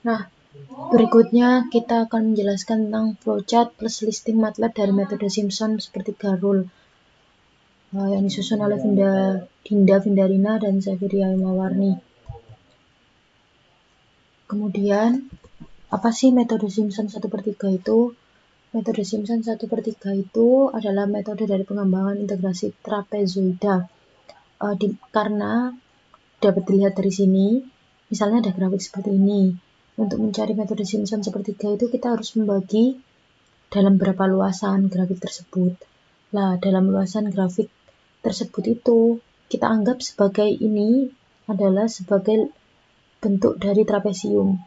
Nah, berikutnya kita akan menjelaskan tentang flowchart plus listing MATLAB dari metode Simpson sepertiga rule yang disusun oleh Dinda Vindarina dan Zafiria Mawarni. Kemudian, apa sih metode Simpson 1/3 itu? Metode Simpson 1/3 itu adalah metode dari pengembangan integrasi trapezoida. Karena dapat dilihat dari sini, misalnya ada grafik seperti ini. Untuk mencari metode Simpson 1/3 itu kita harus membagi dalam berapa luasan grafik tersebut. Nah, dalam luasan grafik tersebut itu kita anggap sebagai ini adalah sebagai bentuk dari trapesium.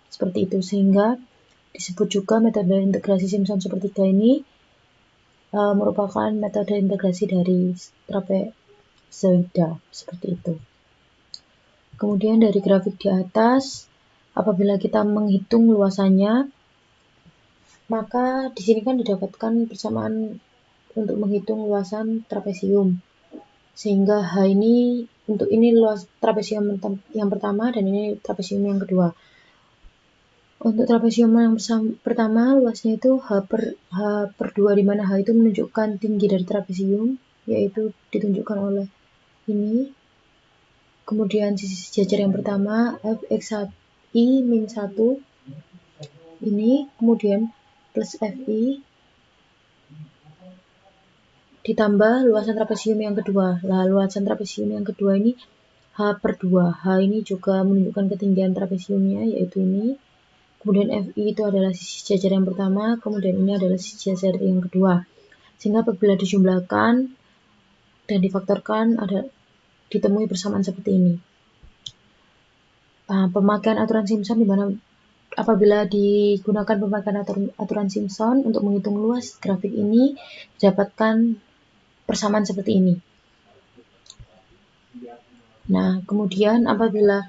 Seperti itu, sehingga disebut juga metode integrasi Simpson 1/3 ini merupakan metode integrasi dari trapezoida. Seperti itu. Kemudian dari grafik di atas, apabila kita menghitung luasannya, maka di sini kan didapatkan persamaan untuk menghitung luasan trapesium. Sehingga H ini, untuk ini luas trapesium yang pertama dan ini trapesium yang kedua. Untuk trapesium yang pertama, luasnya itu H/2, di mana H itu menunjukkan tinggi dari trapesium, yaitu ditunjukkan oleh ini. Kemudian sisi sejajar yang pertama, Fx1 min 1, ini, kemudian plus Fi, ditambah luasan trapesium yang kedua. Nah, luasan trapesium yang kedua ini H/2. H ini juga menunjukkan ketinggian trapesiumnya, yaitu ini. Kemudian Fi itu adalah sisi sejajar yang pertama, kemudian ini adalah sisi sejajar yang kedua. Sehingga apabila dijumlahkan dan difaktorkan, ditemui persamaan seperti ini. Pemakaian aturan Simpson di mana apabila digunakan pemakaian aturan Simpson untuk menghitung luas grafik ini, didapatkan persamaan seperti ini. Nah, kemudian apabila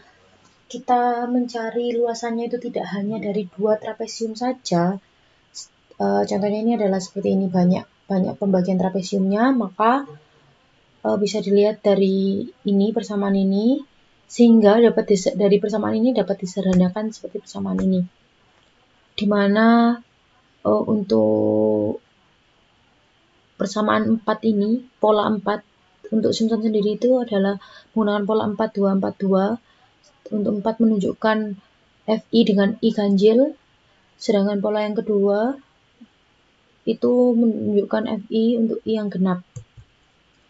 kita mencari luasannya itu tidak hanya dari 2 trapesium saja, contohnya ini adalah seperti ini, banyak pembagian trapesiumnya, maka bisa dilihat dari ini, persamaan ini, sehingga dari persamaan ini dapat disederhanakan seperti persamaan ini, di mana untuk persamaan 4 ini, pola 4 untuk Simpson sendiri itu adalah menggunakan pola 4-2-4-2. Untuk 4 menunjukkan Fi dengan I ganjil, sedangkan pola yang kedua itu menunjukkan Fi untuk I yang genap.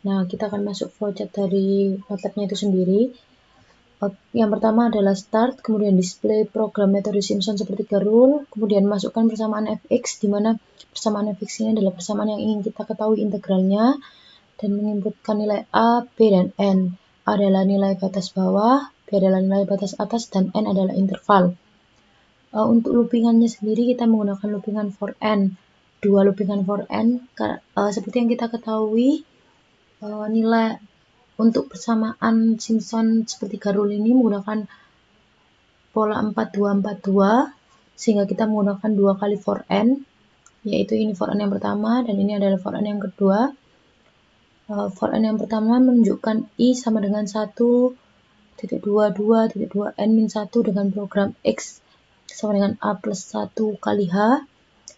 Nah, kita akan masuk flowchart dari MATLAB-nya itu sendiri. Yang pertama adalah start, kemudian display program metode Simpson sepertiga rule, kemudian masukkan persamaan Fx, di mana persamaan Fx ini adalah persamaan yang ingin kita ketahui integralnya, dan menginputkan nilai A, B, dan N. A adalah nilai batas bawah, B adalah nilai batas atas, dan N adalah interval. Untuk loopingannya sendiri kita menggunakan loopingan for N, 2 loopingan for N. Seperti yang kita ketahui, nilai untuk persamaan Simpson sepertiga rule ini menggunakan pola 4-2-4-2, sehingga kita menggunakan 2 kali for N, yaitu ini for N yang pertama dan ini adalah for N yang kedua. For N yang pertama menunjukkan I sama dengan 1.22.2 N min 1 dengan program X sama dengan A plus 1 kali H,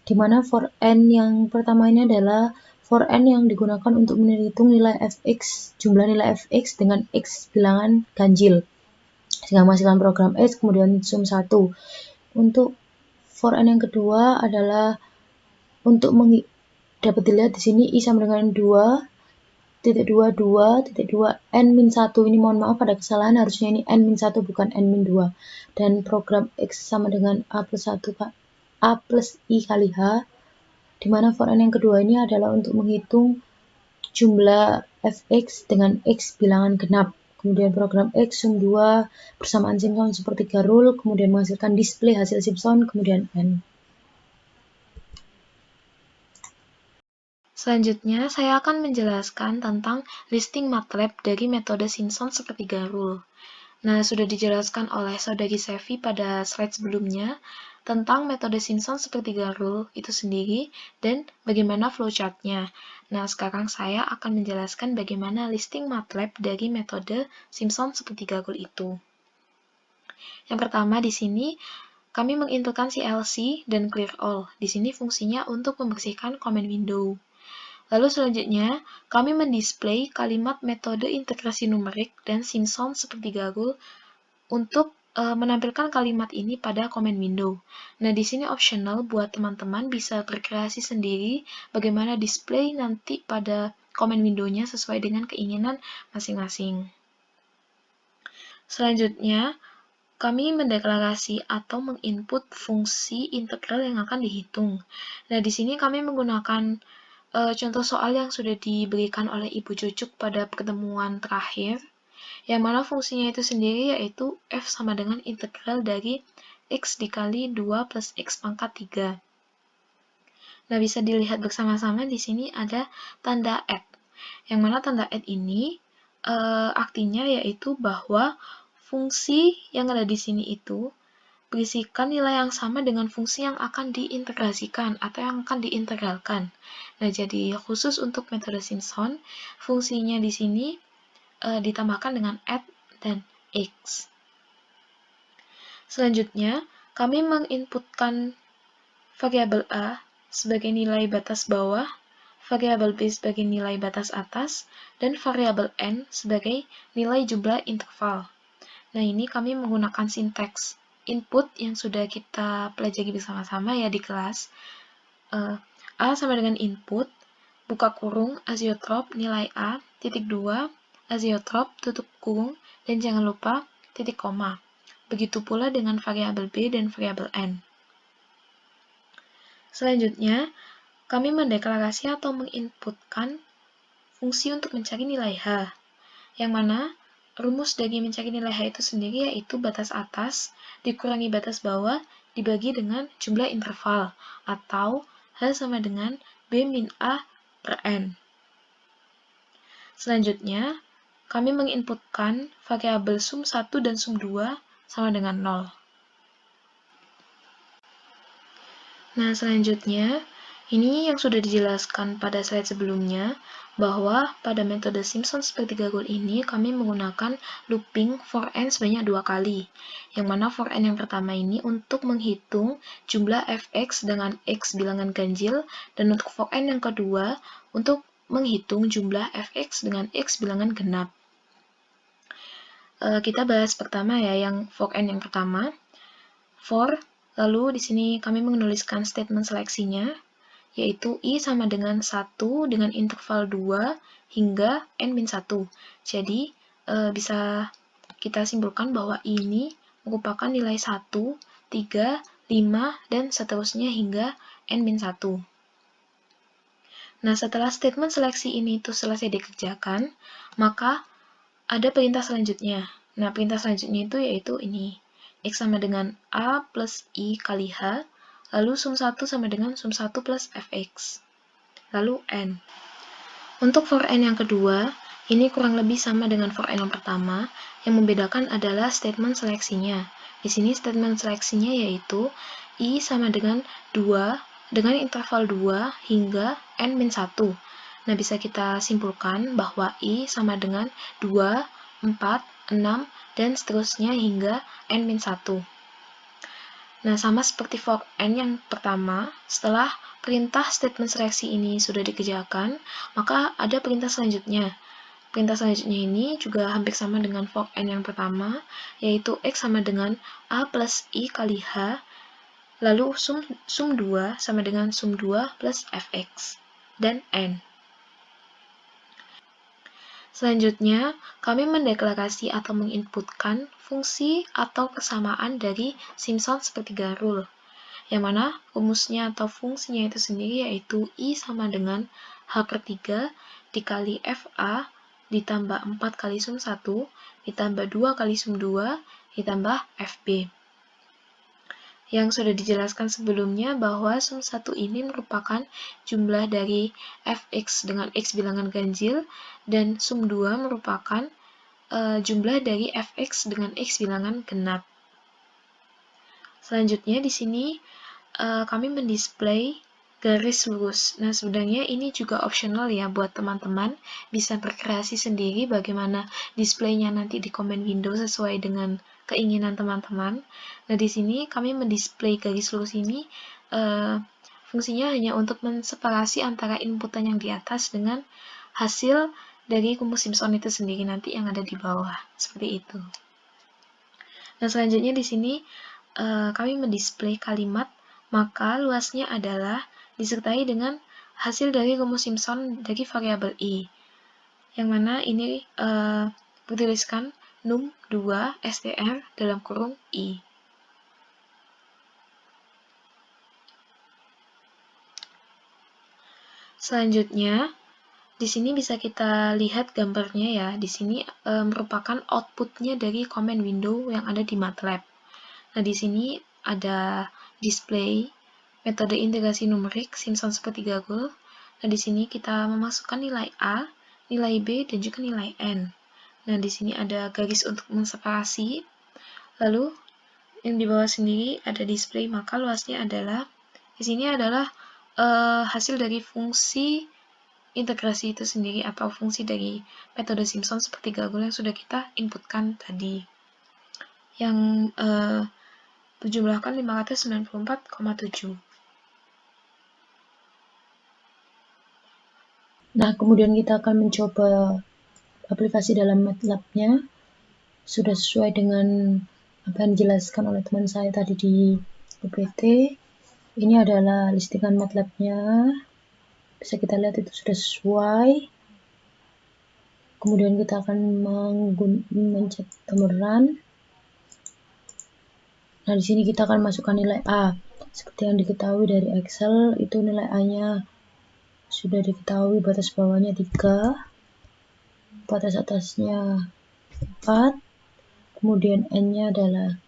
di mana for N yang pertama ini adalah for N yang digunakan untuk menghitung nilai Fx, jumlah nilai Fx dengan X bilangan ganjil, sehingga menghasilkan program X, kemudian sum 1. Untuk for N yang kedua adalah untuk dapat dilihat di sini I sama dengan 2.22.2 N min 1. Ini mohon maaf ada kesalahan, harusnya ini N min 1 bukan N min 2. Dan program X sama dengan A plus I kali H, di mana for N yang kedua ini adalah untuk menghitung jumlah Fx dengan X bilangan genap. Kemudian program X sum 2 persamaan Simpson sepertiga rule, kemudian menghasilkan display hasil Simpson, kemudian N. Selanjutnya, saya akan menjelaskan tentang listing MATLAB dari metode Simpson sepertiga rule. Nah, sudah dijelaskan oleh Saudari Sevi pada slide sebelumnya tentang metode Simpson sepertiga rule itu sendiri dan bagaimana flowchart-nya. Nah, sekarang saya akan menjelaskan bagaimana listing MATLAB dari metode Simpson sepertiga rule itu. Yang pertama di sini kami menginputkan CLC dan clear all. Di sini fungsinya untuk membersihkan comment window. Lalu selanjutnya, kami mendisplay kalimat metode integrasi numerik dan Simpson sepertiga rule untuk menampilkan kalimat ini pada comment window. Nah, di sini optional buat teman-teman bisa berkreasi sendiri bagaimana display nanti pada comment window-nya sesuai dengan keinginan masing-masing. Selanjutnya, kami mendeklarasi atau menginput fungsi integral yang akan dihitung. Nah, di sini kami menggunakan contoh soal yang sudah diberikan oleh Ibu Cucuk pada pertemuan terakhir, yang mana fungsinya itu sendiri yaitu f sama dengan integral dari x dikali 2 plus x pangkat 3. Nah, bisa dilihat bersama-sama di sini ada tanda add, yang mana tanda add ini artinya yaitu bahwa fungsi yang ada di sini itu berisikan nilai yang sama dengan fungsi yang akan diintegrasikan atau yang akan diintegralkan. Nah, jadi khusus untuk metode Simpson, fungsinya di sini ditambahkan dengan add dan x. Selanjutnya, kami menginputkan variabel a sebagai nilai batas bawah, variabel b sebagai nilai batas atas, dan variabel n sebagai nilai jumlah interval. Nah, ini kami menggunakan sinteks input yang sudah kita pelajari bersama-sama ya di kelas. A sama dengan input, buka kurung, azeotrop, nilai A, titik 2, azeotrop, tutup kurung, dan jangan lupa titik koma. Begitu pula dengan variabel B dan variabel N. Selanjutnya, kami mendeklarasi atau menginputkan fungsi untuk mencari nilai H, yang mana rumus dari mencari nilai H itu sendiri yaitu batas atas dikurangi batas bawah dibagi dengan jumlah interval, atau H sama dengan B min A per N. Selanjutnya, kami menginputkan variabel sum 1 dan sum 2 sama dengan 0. Nah, selanjutnya, ini yang sudah dijelaskan pada slide sebelumnya, bahwa pada metode Simpson sepertiga rule ini kami menggunakan looping for n sebanyak 2 kali, yang mana for n yang pertama ini untuk menghitung jumlah fx dengan x bilangan ganjil, dan untuk for n yang kedua untuk menghitung jumlah fx dengan x bilangan genap. Kita bahas pertama ya, yang for n yang pertama. For, lalu di sini kami menuliskan statement seleksinya, yaitu I sama dengan 1 dengan interval 2 hingga n-1. Jadi, bisa kita simpulkan bahwa I ini merupakan nilai 1, 3, 5, dan seterusnya hingga n-1. Nah, setelah statement seleksi ini itu selesai dikerjakan, maka ada perintah selanjutnya. Nah, perintah selanjutnya itu yaitu ini. X sama dengan A plus I kali H, lalu sum 1 sama dengan sum 1 plus fx, lalu n. Untuk for n yang kedua, ini kurang lebih sama dengan for n yang pertama, yang membedakan adalah statement seleksinya. Di sini statement seleksinya yaitu I sama dengan 2 dengan interval 2 hingga n-1. Nah, bisa kita simpulkan bahwa I sama dengan 2, 4, 6, dan seterusnya hingga n-1. Nah, sama seperti for n yang pertama, setelah perintah statement seleksi ini sudah dikerjakan, maka ada perintah selanjutnya. Perintah selanjutnya ini juga hampir sama dengan for n yang pertama, yaitu x sama dengan A plus I kali H, lalu sum 2 sama dengan sum 2 plus fx, dan n. Selanjutnya, kami mendeklarasi atau menginputkan fungsi atau kesamaan dari Simpson sepertiga rule, yang mana rumusnya atau fungsinya itu sendiri yaitu I sama dengan H per 3 dikali FA ditambah 4 kali sum 1 ditambah 2 kali sum 2 ditambah FB. Yang sudah dijelaskan sebelumnya bahwa sum 1 ini merupakan jumlah dari fx dengan x bilangan ganjil, dan sum 2 merupakan jumlah dari fx dengan x bilangan genap. Selanjutnya di sini kami mendisplay garis lurus. Nah, sebenarnya ini juga optional ya buat teman-teman, bisa berkreasi sendiri bagaimana displaynya nanti di comment window sesuai dengan keinginan teman-teman. Nah, di sini kami mendisplay garis lurus ini fungsinya hanya untuk menseparasi antara inputan yang di atas dengan hasil dari rumus Simpson itu sendiri nanti yang ada di bawah, seperti itu. Nah, selanjutnya di sini kami mendisplay kalimat maka luasnya adalah disertai dengan hasil dari rumus Simpson dari variabel i, yang mana ini dituliskan num2 str dalam kurung i. Selanjutnya, di sini bisa kita lihat gambarnya ya. Di sini merupakan outputnya dari command window yang ada di MATLAB. Nah, di sini ada display metode integrasi numerik Simpson sepertiga rule. Nah, di sini kita memasukkan nilai A, nilai B, dan juga nilai N. Nah, di sini ada garis untuk menseparasi. Lalu, yang di bawah sendiri ada display, maka luasnya adalah, di sini adalah hasil dari fungsi integrasi itu sendiri atau fungsi dari metode Simpson sepertiga rule yang sudah kita inputkan tadi. Yang berjumlahkan 594,7. Nah, kemudian kita akan mencoba aplikasi dalam MATLAB-nya. Sudah sesuai dengan apa yang dijelaskan oleh teman saya tadi di PPT. Ini adalah listingan MATLAB-nya. Bisa kita lihat itu sudah sesuai. Kemudian kita akan mencet tombol run. Nah, di sini kita akan masukkan nilai A. Seperti yang diketahui dari Excel, itu nilai A-nya sudah diketahui, batas bawahnya 3, batas atasnya 4, kemudian N-nya adalah,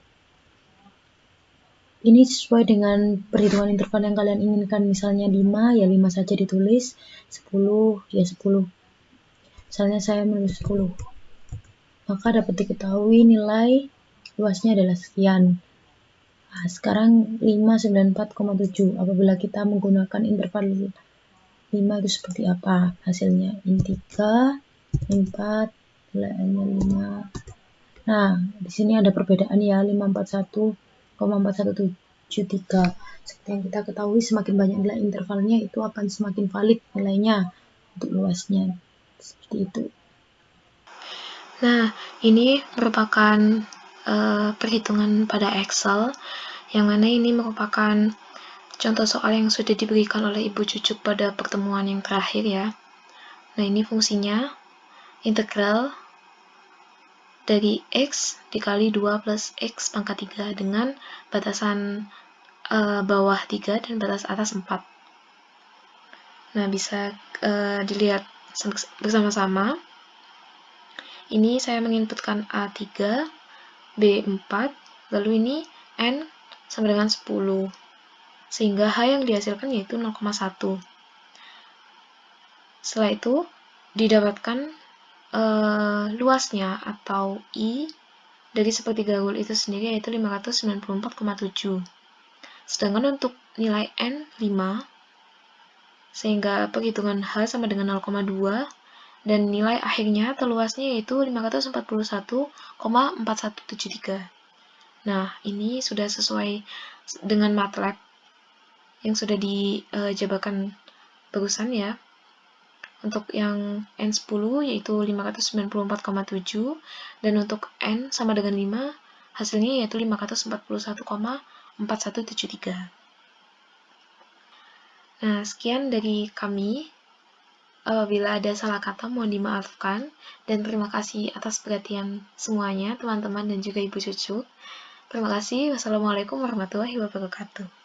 ini sesuai dengan perhitungan interval yang kalian inginkan. Misalnya 5, ya 5 saja ditulis, 10, ya 10. Misalnya saya menulis 10. Maka dapat diketahui nilai luasnya adalah sekian. Nah, sekarang 594,7. Apabila kita menggunakan interval 5 itu seperti apa hasilnya? Ini 3, 4, nilainya 5. Nah, di sini ada perbedaan ya, 541,4173. Seperti yang kita ketahui, semakin banyak nilai intervalnya itu akan semakin valid nilainya untuk luasnya. Seperti itu. Nah, ini merupakan perhitungan pada Excel, yang mana ini merupakan contoh soal yang sudah diberikan oleh Ibu Cucuk pada pertemuan yang terakhir ya. Nah, ini fungsinya integral dari X dikali 2 plus X pangkat 3 dengan batasan bawah 3 dan batas atas 4. Nah, bisa dilihat bersama-sama. Ini saya menginputkan A3, B4, lalu ini N sama dengan 10. Sehingga H yang dihasilkan yaitu 0,1. Setelah itu, didapatkan luasnya atau I dari sepertiga rule itu sendiri yaitu 594,7. Sedangkan untuk nilai N 5, sehingga perhitungan H sama dengan 0,2, dan nilai akhirnya atau luasnya yaitu 541,4173. Nah, ini sudah sesuai dengan MATLAB yang sudah dijabarkan barusan ya. Untuk yang N10 yaitu 594,7, dan untuk N sama dengan 5, hasilnya yaitu 541,4173. Nah, sekian dari kami. Apabila ada salah kata, mohon dimaafkan, dan terima kasih atas perhatian semuanya, teman-teman dan juga Ibu Cucu. Terima kasih. Wassalamualaikum warahmatullahi wabarakatuh.